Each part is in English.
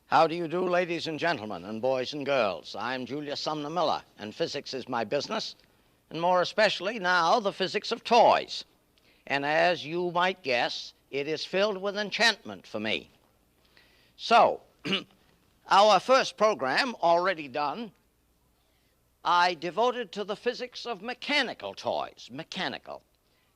How do you do, ladies and gentlemen, and boys and girls? I'm Julius Sumner Miller, and physics is my business, and more especially now the physics of toys. And as you might guess, it is filled with enchantment for me. So, our first program, already done, I devoted to the physics of mechanical toys, mechanical.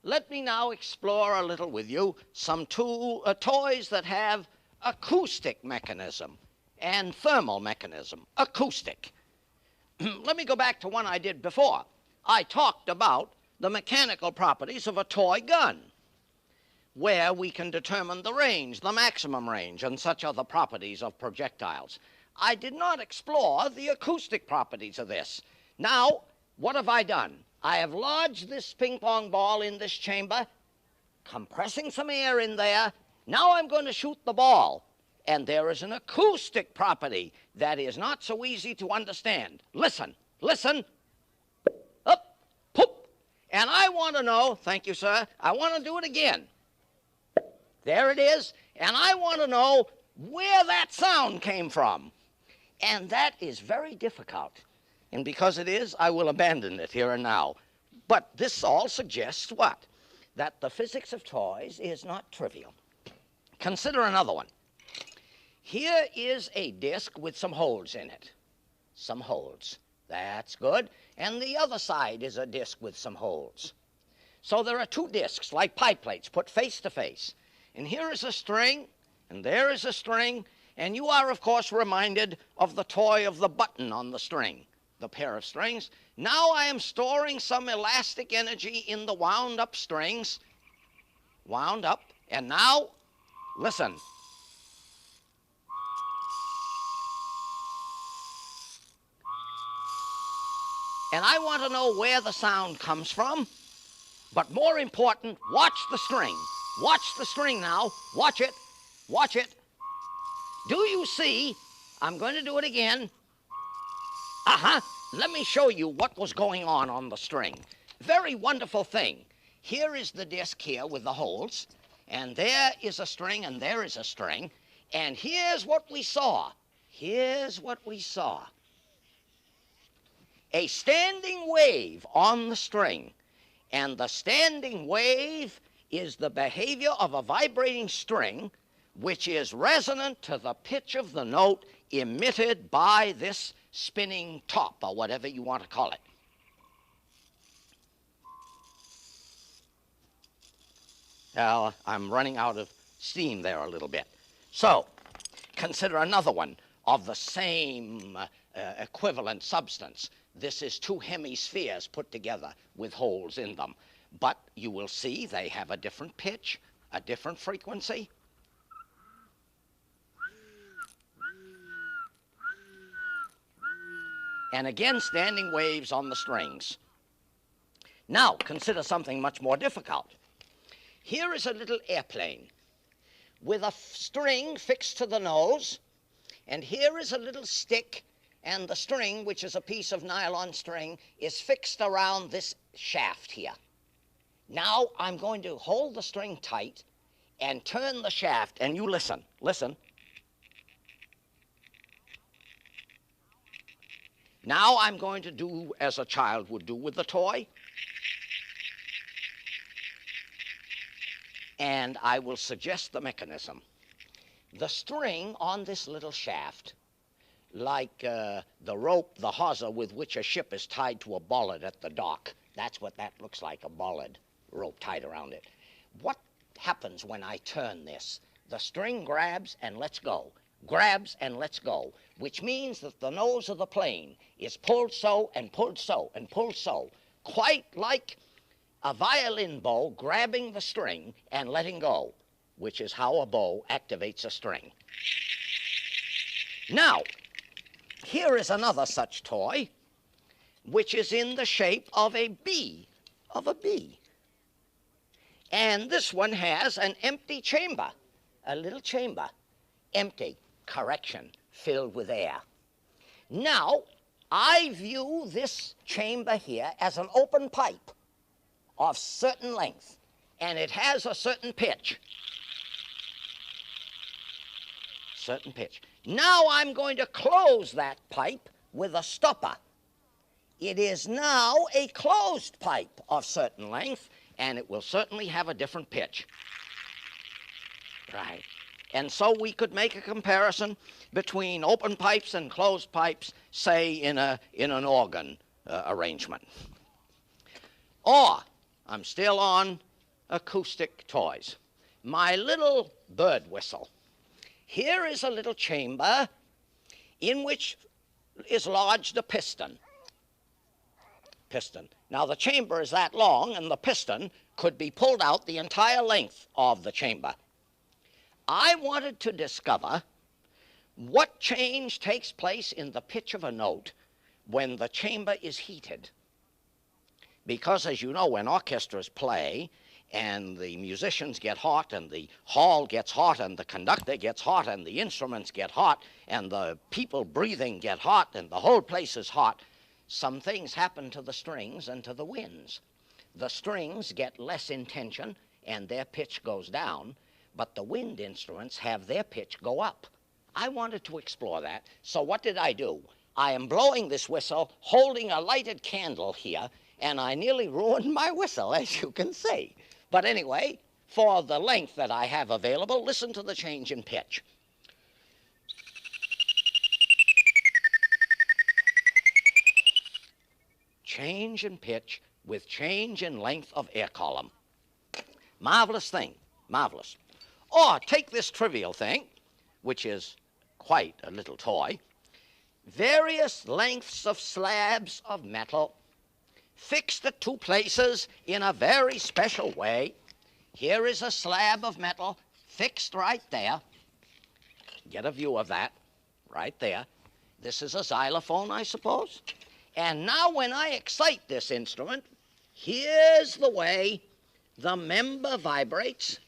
Let me now explore a little with you some toys that have acoustic mechanism and thermal mechanism, acoustic. Let me go back to one I did before. I talked about the mechanical properties of a toy gun, where we can determine the range, the maximum range, and such other properties of projectiles. I did not explore the acoustic properties of this. Now, what have I done? I have lodged this ping pong ball in this chamber, compressing some air in there. Now I'm going to shoot the ball, and there is an acoustic property that is not so easy to understand. Listen, listen, up, poop, and I want to know, thank you, sir, I want to do it again. There it is, and I want to know where that sound came from, and that is very difficult, and because it is, I will abandon it here and now. But this all suggests what? That the physics of toys is not trivial. Consider another one. Here is a disc with some holes in it. Some holes. That's good. And the other side is a disc with some holes. So there are two discs, like pie plates, put face to face. And here is a string, and there is a string, and you are, of course, reminded of the toy of the button on the string, the pair of strings. Now I am storing some elastic energy in the wound-up strings. Wound up. And now, listen. And I want to know where the sound comes from. But more important, watch the string. Watch the string now. Watch it. Watch it. Do you see? I'm going to do it again. Let me show you what was going on the string. Very wonderful thing. Here is the disc here with the holes, and there is a string, and there is a string, and here's what we saw. Here's what we saw. A standing wave on the string, and the standing wave is the behavior of a vibrating string which is resonant to the pitch of the note emitted by this spinning top, or whatever you want to call it. Now, I'm running out of steam there a little bit. So, consider another one of the same equivalent substance. This is two hemispheres put together with holes in them. But you will see they have a different pitch, a different frequency. And again, standing waves on the strings. Now, consider something much more difficult. Here is a little airplane with a string fixed to the nose, and here is a little stick, and the string, which is a piece of nylon string, is fixed around this shaft here. Now, I'm going to hold the string tight and turn the shaft, and you listen, listen. Now I'm going to do as a child would do with the toy. And I will suggest the mechanism. The string on this little shaft, like the rope, the hawser with which a ship is tied to a bollard at the dock. That's what that looks like, a bollard, rope tied around it. What happens when I turn this? The string grabs and lets go. Grabs and lets go, which means that the nose of the plane is pulled so and pulled so and pulled so, quite like a violin bow grabbing the string and letting go, which is how a bow activates a string. Now, here is another such toy, which is in the shape of a bee, And this one has an empty chamber, a little chamber, empty. Correction, filled with air. Now, I view this chamber here as an open pipe of certain length, and it has a certain pitch. certain pitch. Now I'm going to close that pipe with a stopper. It is now a closed pipe of certain length, and it will certainly have a different pitch. Right. And so we could make a comparison between open pipes and closed pipes, say in an organ arrangement. Or, I'm still on acoustic toys. My little bird whistle. Here is a little chamber in which is lodged a piston. Now the chamber is that long, and the piston could be pulled out the entire length of the chamber. I wanted to discover what change takes place in the pitch of a note when the chamber is heated. Because, as you know, when orchestras play and the musicians get hot and the hall gets hot and the conductor gets hot and the instruments get hot and the people breathing get hot and the whole place is hot, some things happen to the strings and to the winds. The strings get less in tension and their pitch goes down, but the wind instruments have their pitch go up. I wanted to explore that, so what did I do? I am blowing this whistle, holding a lighted candle here, and I nearly ruined my whistle, as you can see. But anyway, for the length that I have available, listen to the change in pitch. Change in pitch with change in length of air column. Marvelous thing, marvelous. Or take this trivial thing, which is quite a little toy. Various lengths of slabs of metal fixed at two places in a very special way. Here is a slab of metal fixed right there. Get a view of that right there. This is a xylophone, I suppose. And now when I excite this instrument, here's the way the member vibrates,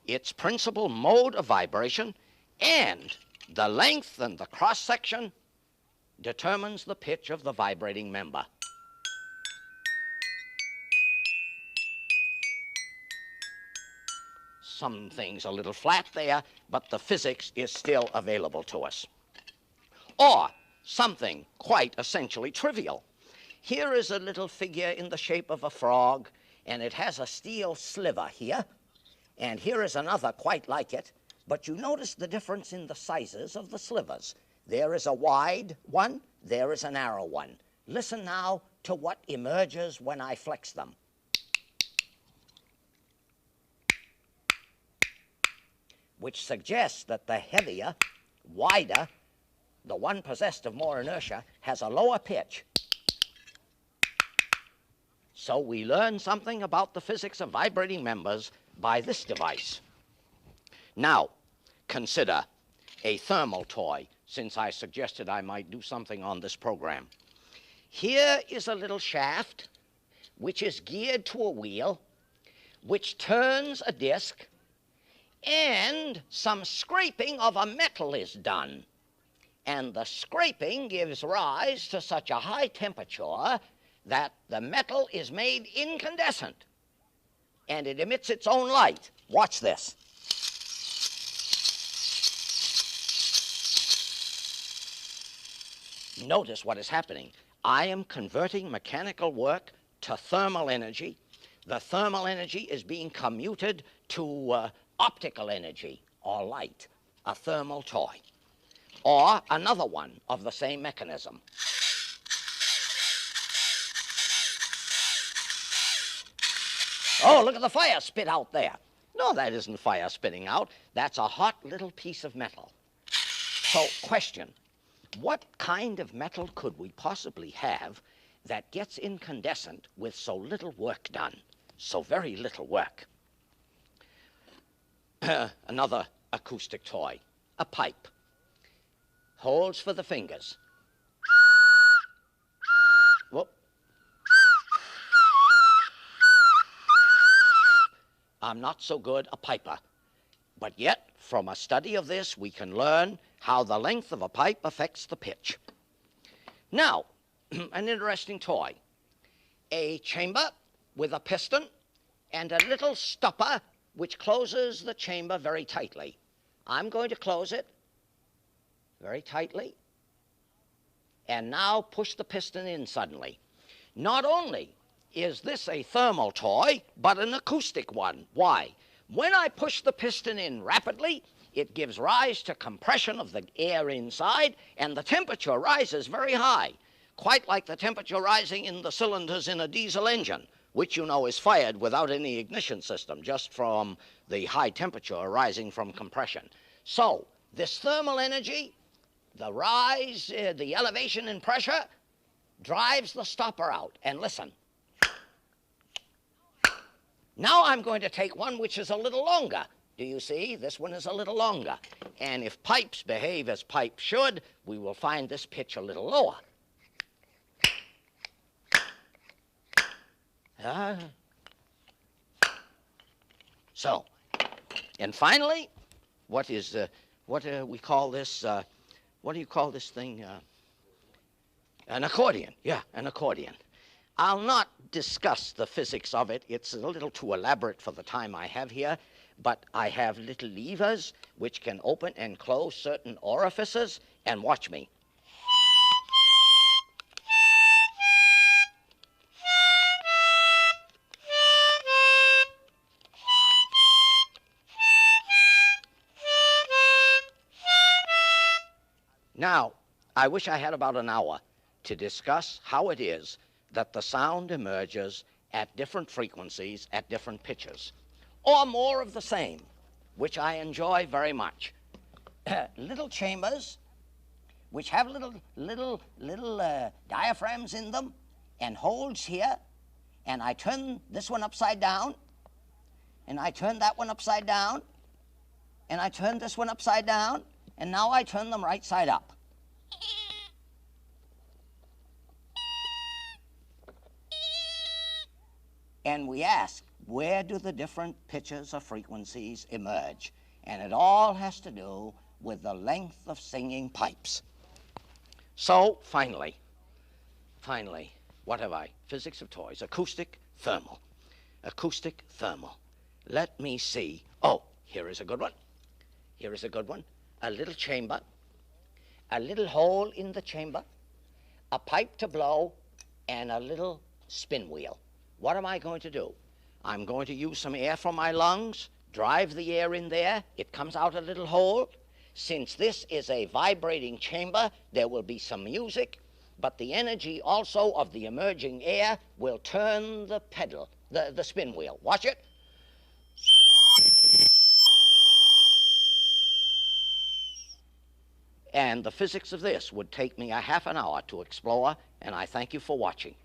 its principal mode of vibration, and the length and the cross-section determines the pitch of the vibrating member. Some things a little flat there, but the physics is still available to us. Or something quite essentially trivial. Here is a little figure in the shape of a frog, and it has a steel sliver here, and here is another quite like it, but you notice the difference in the sizes of the slivers. There is a wide one, there is a narrow one. Listen now to what emerges when I flex them. Which suggests that the heavier, wider, the one possessed of more inertia, has a lower pitch. So we learn something about the physics of vibrating members by this device. Now, consider a thermal toy, since I suggested I might do something on this program. Here is a little shaft which is geared to a wheel, which turns a disc, and some scraping of a metal is done. And the scraping gives rise to such a high temperature that the metal is made incandescent, and it emits its own light. Watch this. Notice what is happening. I am converting mechanical work to thermal energy. The thermal energy is being commuted to optical energy, or light, a thermal toy. Or another one of the same mechanism. Oh, look at the fire spit out there. No, that isn't fire spitting out. That's a hot little piece of metal. So, question, what kind of metal could we possibly have that gets incandescent with so little work done, so very little work? Another acoustic toy, a pipe. Holes for the fingers. Whoop. I'm not so good a piper, but yet from a study of this we can learn how the length of a pipe affects the pitch. Now, an interesting toy. A chamber with a piston and a little stopper which closes the chamber very tightly. I'm going to close it very tightly, and now push the piston in suddenly. Not only is this a thermal toy, but an acoustic one. Why? When I push the piston in rapidly, it gives rise to compression of the air inside, and the temperature rises very high, quite like the temperature rising in the cylinders in a diesel engine, which you know is fired without any ignition system, just from the high temperature arising from compression. So this thermal energy, the rise, the elevation in pressure, drives the stopper out. And listen. Now I'm going to take one which is a little longer. Do you see? This one is a little longer. And if pipes behave as pipes should, we will find this pitch a little lower. So, and finally, what we call this, what do you call this thing? An accordion. Yeah, an accordion. I'll not discuss the physics of it. It's a little too elaborate for the time I have here, but I have little levers which can open and close certain orifices, and watch me. Now, I wish I had about an hour to discuss how it is that the sound emerges at different frequencies, at different pitches, or more of the same, which I enjoy very much. Little chambers which have little diaphragms in them and holes here, and I turn this one upside down, and I turn that one upside down, and I turn this one upside down, and now I turn them right side up. And we ask, where do the different pitches or frequencies emerge? And it all has to do with the length of singing pipes. So, finally, what have I? Physics of toys, acoustic, thermal. Acoustic, thermal. Let me see. Oh, here is a good one. Here is a good one. A little chamber, a little hole in the chamber, a pipe to blow, and a little spin wheel. What am I going to do? I'm going to use some air from my lungs, drive the air in there, it comes out a little hole. Since this is a vibrating chamber, there will be some music, but the energy also of the emerging air will turn the pedal, the spin wheel. Watch it. And the physics of this would take me a half an hour to explore, and I thank you for watching.